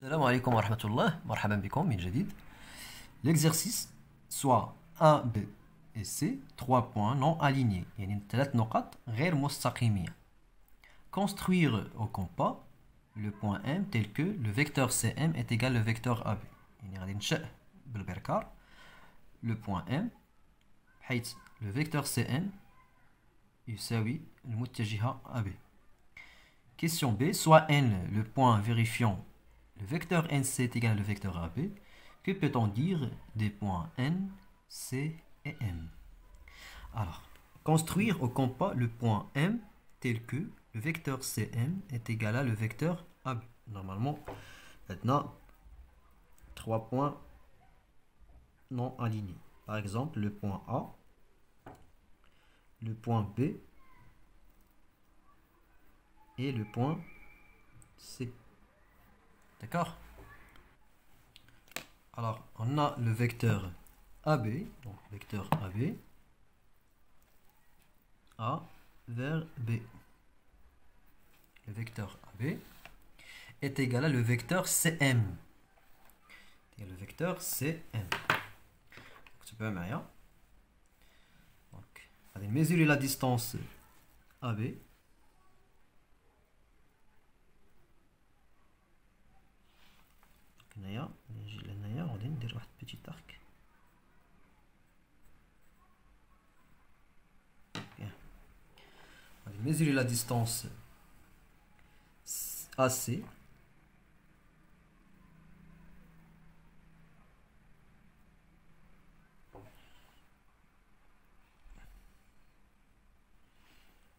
Salam alaikum wa rahmatullah, marhaban bikum min jadid. L'exercice, soit A, B et C, 3 points non alignés. Il y a 3 نقط غير مستقيمين. Construire au compas le point M tel que le vecteur CM est égal au vecteur AB. يعني غادي ننشأ بالبركار le point M حيث le vecteur CM يساوي المتجهة AB. Question B, soit N, le point vérifiant le vecteur NC est égal au vecteur AB. Que peut-on dire des points N, C et M? Alors, construire au compas le point M tel que le vecteur CM est égal à le vecteur AB. Normalement, maintenant, 3 points non alignés. Par exemple, le point A, le point B et le point C. D'accord? Alors, on a le vecteur AB, donc vecteur AB, A vers B. Le vecteur AB est égal à le vecteur CM. Et le vecteur CM. Tu peux mettre. Donc, allez mesurer la distance AB. هنايا نجي لهنايا غادي ندير واحد بيتي ارك. غادي mesurer la distance AC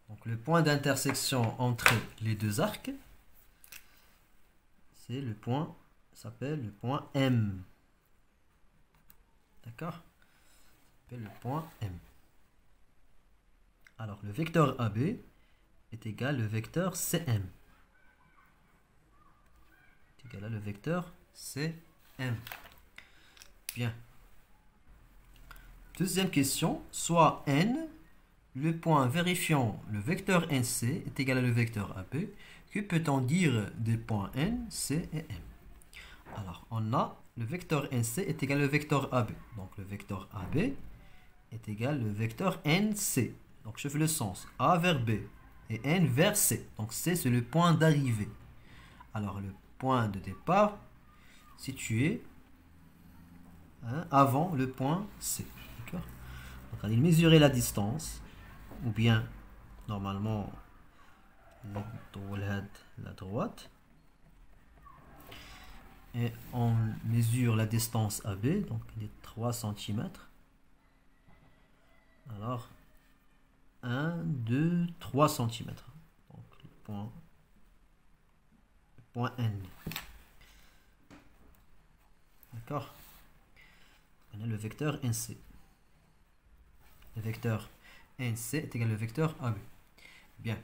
donc le point d'intersection entre les deux arcs, c'est le point s'appelle le point M. D'accord? S'appelle le point M. Alors le vecteur AB est égal au vecteur CM. Est égal à le vecteur CM. Bien. Deuxième question, soit N, le point vérifiant le vecteur NC est égal à le vecteur AB. Que peut-on dire des points N, C et M? Alors, on a le vecteur NC est égal au vecteur AB. Donc, le vecteur AB est égal au vecteur NC. Donc, je fais le sens. A vers B et N vers C. Donc, C, c'est le point d'arrivée. Alors, le point de départ situé avant le point C. D'accord? Donc, on va mesurer la distance. Ou bien, normalement, la droite. Et on mesure la distance AB, donc il est 3 cm. Alors, 1, 2, 3 cm. Donc le point N. D'accord? On a le vecteur NC. Le vecteur NC est égal au vecteur AB. Bien.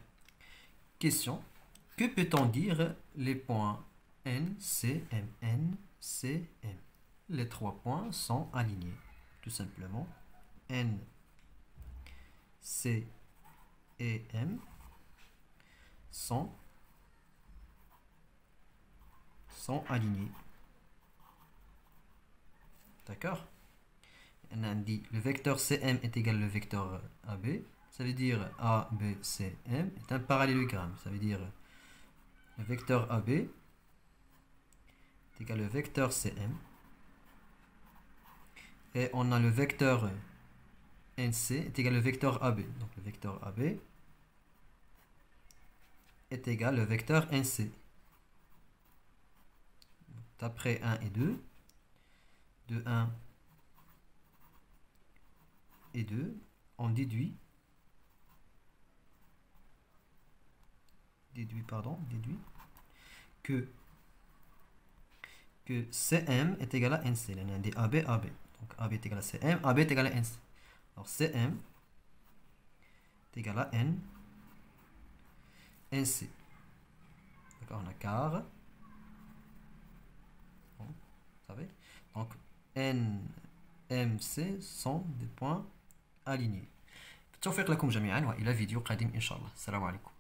Question. Que peut-on dire les points N, C, M, N, C, M? Les 3 points sont alignés. Tout simplement. N, C et M sont alignés. D'accord? On a dit le vecteur CM est égal au vecteur AB. Ça veut dire A, B, C, M est un parallélogramme. Ça veut dire le vecteur AB est égal au vecteur CM. Et on a le vecteur NC est égal au vecteur AB. Donc le vecteur AB est égal au vecteur NC. D'après 1 et 2, de 1 et 2, on déduit que CM est égal à NC. On a dit AB, AB. Donc AB est égal à CM, AB est égal à NC. Alors CM est égal à N, NC. D'accord, on a quart. Bon, vous savez. Donc N, M, C sont des points alignés. بالتوفيق لكم جميعا والى فيديو قادم ان شاء الله. السلام عليكم.